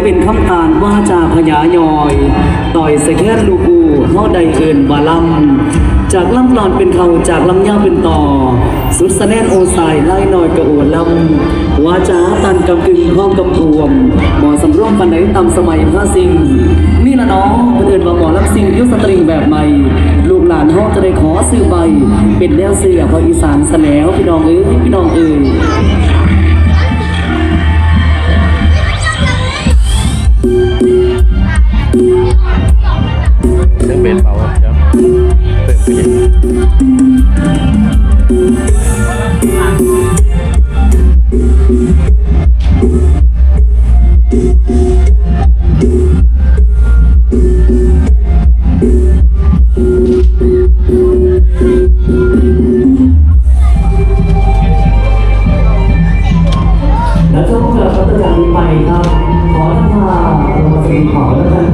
เป็นคำอ่านว่าจาพญายอยต่อยสะแค่ลูกูเฮาใดเอินบาลำจากลำกลอนเป็นเขาจากลำยาวเป็นต่อสุดสะแนนโอสายไล่หน่อยกระโอดลำวาจาตันกำกึ่งห้องกำรวมหมอสำร่วมปันไหนตำสมัยพระสิงนี่ละน้องเอินว่าหมอลำสิงยุสตริงแบบใหม่ลูกหลานห้องจะได้ขอซื้อใบเป็นแนวเสือพออีสานสแนวพี่น้องเอ้ยพี่น้องเอ้ยเรื่องเบสเบาครับเติมไปแล้วช่วงเราก็จะจากนี้ไปครับขอท่านมาลงสีขอแล้วท่าน